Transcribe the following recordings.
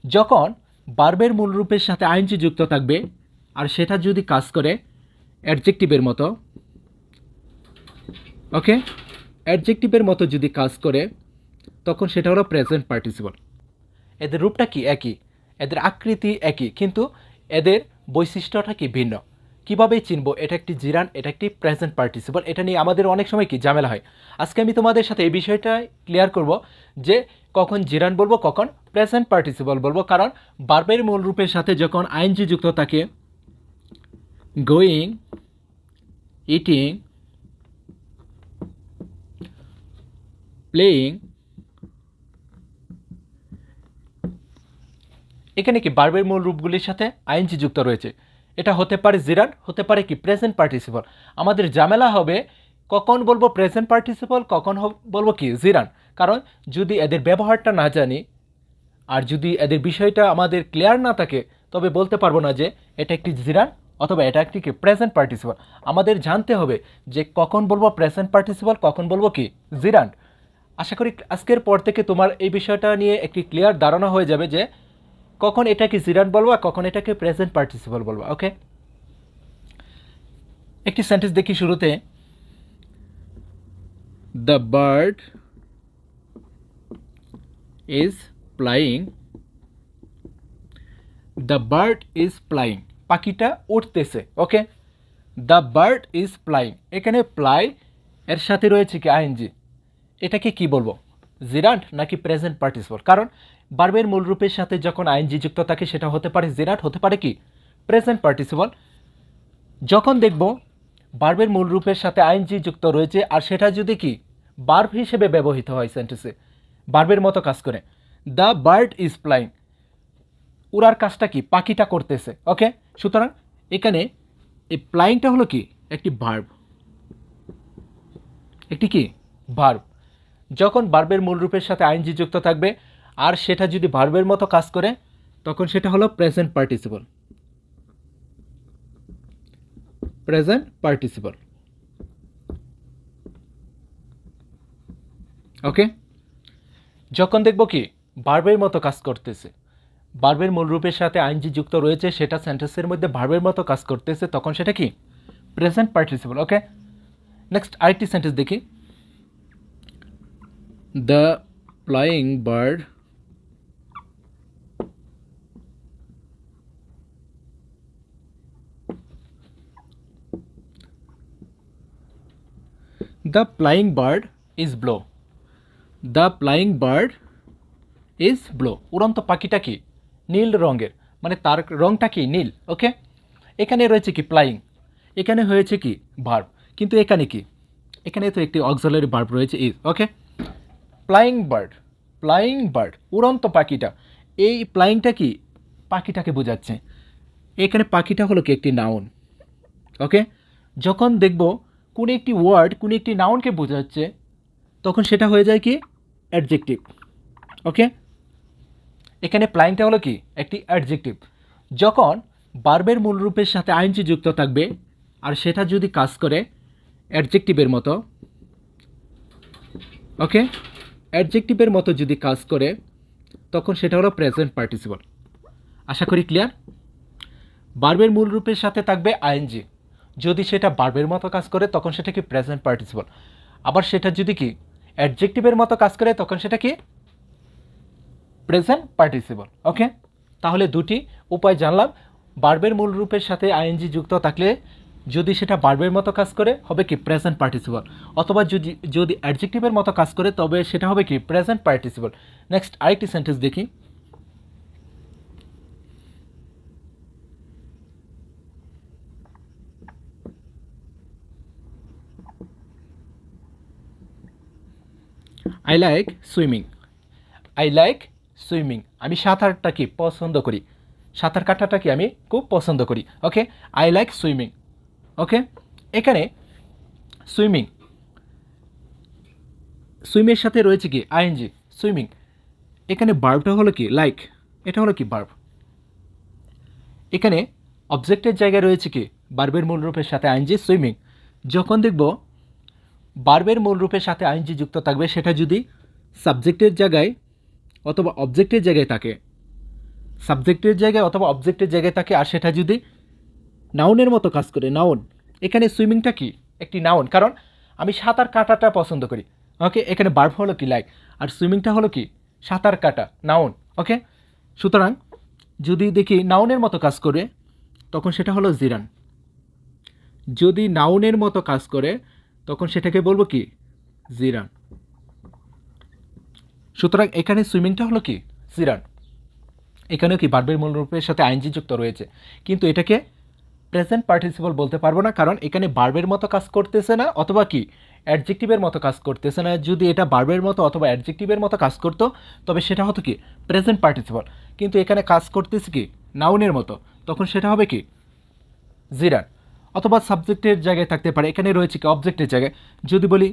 যখন ভার্বের মূল রূপের সাথে আইএনজি যুক্ত থাকবে আর সেটা যদি কাজ করে অ্যাডজেক্টিভের মতো, ওকে, অ্যাডজেক্টিভের মতো যদি কাজ করে তখন সেটা হলো প্রেজেন্ট পার্টিসিপল। এদের রূপটা কি একই, এদের আকৃতি একই, কিন্তু এদের বৈশিষ্ট্যটা কি ভিন্ন। কীভাবে চিনব এটা একটি জিরান, এটা একটি প্রেজেন্ট পার্টিসিপল, এটা নিয়ে আমাদের অনেক সময় কি ঝামেলা হয়। আজকে আমি তোমাদের সাথে এই বিষয়টা ক্লিয়ার করব যে কখন জিরান বলবো, কখন প্রেজেন্ট পার্টিসিপল বলবো। কারণ ভার্বের মূল রূপের সাথে যখন আইএনজি যুক্ত থাকে, গোয়িং, ইটিং, প্লেয়িং, এখানে কি ভার্বের মূল রূপগুলির সাথে আইএনজি যুক্ত রয়েছে। এটা হতে পারে জিরান, হতে পারে কি প্রেজেন্ট পার্টিসিপল। আমাদের ঝামেলা হবে কখন বলবো প্রেজেন্ট পার্টিসিপল, কখন বলবো কি জিরান। কারণ যদি এদের ব্যবহারটা না জানি আর যদি এদের বিষয়টা আমাদের ক্লিয়ার না থাকে তবে বলতে পারবো না যে এটা একটি জিরান অথবা এটা একটি কি প্রেজেন্ট পার্টিসিপল। আমাদের জানতে হবে যে কখন বলবো প্রেজেন্ট পার্টিসিপল, কখন বলবো কি জিরান। আশা করি আজকের পর থেকে তোমার এই বিষয়টা নিয়ে একটি ক্লিয়ার ধারণা হয়ে যাবে যে কখন এটাকে জিরান বলবো আর কখন এটাকে প্রেজেন্ট পার্টিসিপল বলবো। ওকে, একটি সেন্টেন্স দেখি শুরুতে, the bird is flying, the bird is flying, পাখিটা উঠতেছে। ওকে, দ্য বার্ড ইজ ফ্লাইং, এখানে ফ্লাই এর সাথে রয়েছে কি আইএনজি, এটাকে কি বলবো জিরান্ট নাকি প্রেজেন্ট পার্টিসিপল। কারণ ভার্বের মূল রূপের সাথে যখন আইএনজি যুক্ত থাকে সেটা হতে পারে জিরান্ট, হতে পারে কি প্রেজেন্ট পার্টিসিপল। যখন দেখব ভার্বের মূল রূপের সাথে আইএনজি যুক্ত রয়েছে আর সেটা যদি কি ভার্ব হিসেবে ব্যবহৃত হয় সেন্টেন্সে, ভার্বের মতো কাজ করে, দ্য বার্ড ইজ ফ্লাইং, উড়ার কাজটা কি পাখিটা করতেছে। ওকে, সুতরাং এখানে এই ফ্লাইংটা হলো কি একটি ভার্ব, একটি কি ভার্ব। যখন ভার্বের মূল রূপের সাথে আইএনজি যুক্ত থাকবে আর সেটা যদি ভার্বের মতো কাজ করে তখন সেটা হলো প্রেজেন্ট পার্টিসিপল, প্রেজেন্ট পার্টিসিপল। ওকে, যখন দেখব কি ভার্বের মতো কাজ করতেছে, ভার্বের মূল রূপের সাথে আইএনজি যুক্ত রয়েছে, সেটা সেন্টেন্সের মধ্যে ভার্বের মতো কাজ করতেছে, তখন সেটা কি প্রেজেন্ট পার্টিসিপল। ওকে, নেক্সট আরেকটি সেন্টেন্স দেখি, the flying bird the flying bird is blow, the flying bird is blow, উড়ন্ত পাখিটা কি নীল রঙের, মানে তার রঙটা কি নীল। ওকে, এখানে রয়েছে কি ফ্লাইং, এখানে হয়েছে কি ভার্ব, কিন্তু এখানে কি, এখানে তো একটি অক্সিলারি ভার্ব রয়েছে is. Okay, flying bird, flying bird, উড়ন্ত পাখিটা, এই ফ্লাইংটা কি পাখিটাকে বোঝাচ্ছে। এখানে পাখিটা হলো কি একটি নাউন। ওকে, যখন দেখব কোনো একটি ওয়ার্ড কোনো একটি নাউনকে বোঝাচ্ছে তখন সেটা হয়ে যায় কি অ্যাডজেক্টিভ। ওকে, এখানে ফ্লাইংটা হলো কি একটি অ্যাডজেক্টিভ। যখন ভার্বের মূল রূপের সাথে আইএনজি যুক্ত থাকবে আর সেটা যদি কাজ করে অ্যাডজেক্টিভের মতো, ওকে, অ্যাডজেক্টিভের মতো যদি কাজ করে তখন সেটা হলো প্রেজেন্ট পার্টিসিপল। আশা করি ক্লিয়ার। ভার্বের মূল রূপের সাথে থাকবে আইএনজি, যদি সেটা ভার্বের মতো কাজ করে তখন সেটা কি প্রেজেন্ট পার্টিসিপল। আবার সেটা যদি কি অ্যাডজেক্টিভের মতো কাজ করে তখন সেটা কি প্রেজেন্ট পার্টিসিপল। ওকে, তাহলে দুটি উপায় জানলাম। ভার্বের মূল রূপের সাথে আইএনজি যুক্ত থাকলে যদি সেটা ভার্বের মতো কাজ করে হবে কি প্রেজেন্ট পার্টিসিপল, অথবা যদি যদি অ্যাডজেক্টিভের মতো কাজ করে তবে সেটা হবে কি প্রেজেন্ট পার্টিসিপল। নেক্সট আরেকটি সেন্টেন্স দেখি, I like swimming, I like swimming, আমি সাঁতারটা কি পছন্দ করি, সাঁতার কাটাটা কি আমি খুব পছন্দ করি। ওকে, আই লাইক সুইমিং। ওকে, এখানে সুইমিং, সুইমের সাথে রয়েছে কি আইএনজি সুইমিং, এখানে ভার্বটা হলো কি লাইক, এটা হলো কি ভার্ব। এখানে অবজেক্টের জায়গায় রয়েছে কি ভার্বের মূল রূপের সাথে আইএনজি সুইমিং। যখন দেখব ভার্বের মূল রূপের সাথে আইএনজি যুক্ত থাকবে সেটা যদি সাবজেক্টের জায়গায় অথবা অবজেক্টের জায়গায় থাকে সাবজেক্টের জায়গায় অথবা অবজেক্টের জায়গায় থাকে, আর সেটা যদি নাউনের মতো কাজ করে, নাউন। এখানে সুইমিংটা কি একটি নাউন, কারণ আমি সাঁতার কাটাটা পছন্দ করি। ওকে, এখানে ভার্ব হলো কি লাইক, আর সুইমিংটা হলো কি সাঁতার কাটা, নাউন। ওকে, সুতরাং যদি দেখি নাউনের মতো কাজ করে তখন সেটা হলো জিরান। যদি নাউনের মতো কাজ করে তখন সেটাকে বলবো কি জিরান। সুতরাং এখানে সুইমিংটা হলো কি জিরান। এখানেও কি ভার্বের মূল রূপের সাথে আইএনজি যুক্ত রয়েছে, কিন্তু এটাকে প্রেজেন্ট পার্টিসিপল বলতে পারবো না, কারণ এখানে ভার্বের মতো কাজ করতেছে না অথবা কি অ্যাডজেক্টিভের মতো কাজ করতেছে না। যদি এটা ভার্বের মতো অথবা অ্যাডজেক্টিভের মতো কাজ করতো তবে সেটা হতো কি প্রেজেন্ট পার্টিসিপল, কিন্তু এখানে কাজ করতেছে কি নাউনের মতো, তখন সেটা হবে কি জিরান। অথবা সাবজেক্টের জায়গায় থাকতে পারে, এখানে রয়েছে কি অবজেক্টের জায়গায়। যদি বলি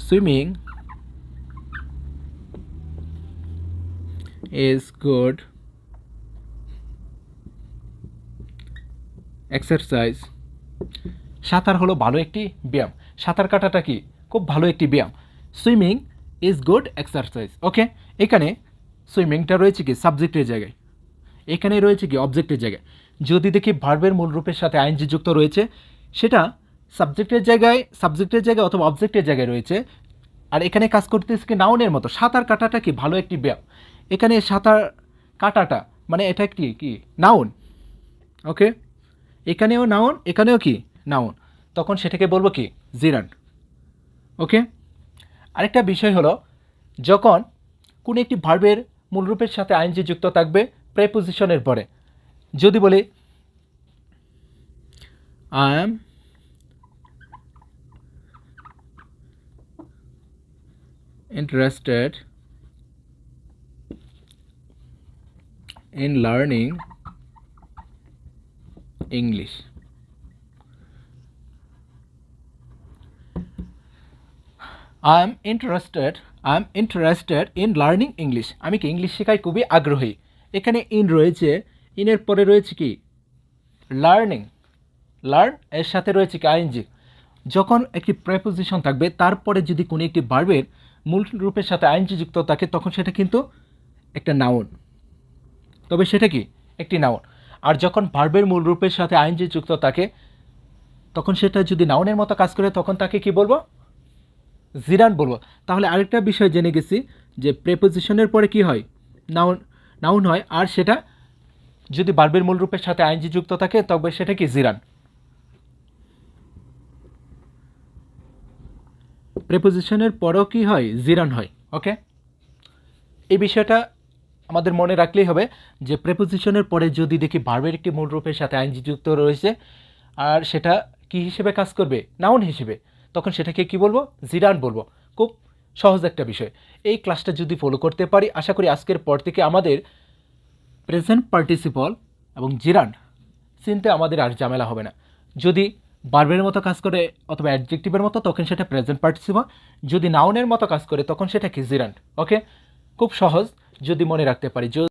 সুইমিং ইজ গুড এক্সারসাইজ, সাঁতার হলো ভালো একটি ব্যায়াম, সাঁতার কাটাটা কি খুব ভালো একটি ব্যায়াম। Swimming is good exercise. Okay, এখানে সুইমিংটা রয়েছে কি সাবজেক্টের জায়গায়, এখানে রয়েছে কি অবজেক্টের জায়গায়। যদি দেখি ভার্বের মূল রূপের সাথে আইএনজি যুক্ত রয়েছে, সেটা সাবজেক্টের জায়গায় অথবা অবজেক্টের জায়গায় রয়েছে, আর এখানে কাজ করতেছে কি নাউনের মতো। সাঁতার কাটাটা কি ভালো একটি ব্যায়াম, এখানে সাঁতার কাটাটা মানে এটা একটি কি নাউন। ওকে, এখানেও নাউন, এখানেও কি নাউন, তখন সেটাকে বলবো কি জিরান। ওকে, আরেকটা বিষয় হলো যখন কোনো একটি ভার্বের মূল রূপের সাথে আইএনজি যুক্ত থাকবে প্রেপোজিশনের পরে। যদি বলি I am interested in learning English, I am interested in learning English, আমি কি ইংলিশ শেখায় খুবই আগ্রহী। এখানে ইন রয়েছে, ইনের পরে রয়েছে কি লার্নিং, লার্ন এর সাথে রয়েছে কি আইএনজি। যখন একটি প্রেপোজিশন থাকবে তারপরে যদি কোনো একটি ভার্বের মূল রূপের সাথে আইএনজি যুক্ত থাকে তখন সেটা কিন্তু একটা নাউন, তবে সেটা কি একটি নাউন। আর যখন ভার্বের মূল রূপের সাথে আইএনজি যুক্ত থাকে তখন সেটা যদি নাউনের মতো কাজ করে তখন তাকে কি বলবো জিরান বলবো। তাহলে আরেকটা বিষয় জেনে গেছি যে প্রেপোজিশনের পরে কি হয় নাউন হয়, আর সেটা যদি ভার্বের মূল রূপের সাথে আইএনজি যুক্ত থাকে তবে সেটা কি জিরান। প্রেপোজিশনের পরেও কি হয় জিরান হয়। ওকে, এই বিষয়টা আমাদের মনে রাখলেই হবে যে প্রেপোজিশনের পরে যদি দেখি ভার্বের একটি মূল রূপের সাথে আইএনজি যুক্ত রয়েছে আর সেটা কি হিসেবে কাজ করবে নাউন হিসেবে, তখন সেটাকে কি বলবো জিরান বলবো। খুব সহজ একটা বিষয়। এই ক্লাসটা যদি ফলো করতে পারি আশা করি আজকের পর থেকে আমাদের প্রেজেন্ট পার্টিসিপল এবং জিরান চিনতে আমাদের আর ঝামেলা হবে না। যদি ভার্বের মতো কাজ করে অথবা অ্যাডজেক্টিভের মতো তখন সেটা প্রেজেন্ট পার্টিসিপল, যদি নাউনের মতো কাজ করে তখন সেটা কি জিরান্ট। ওকে, খুব সহজ যদি মনে রাখতে পারি।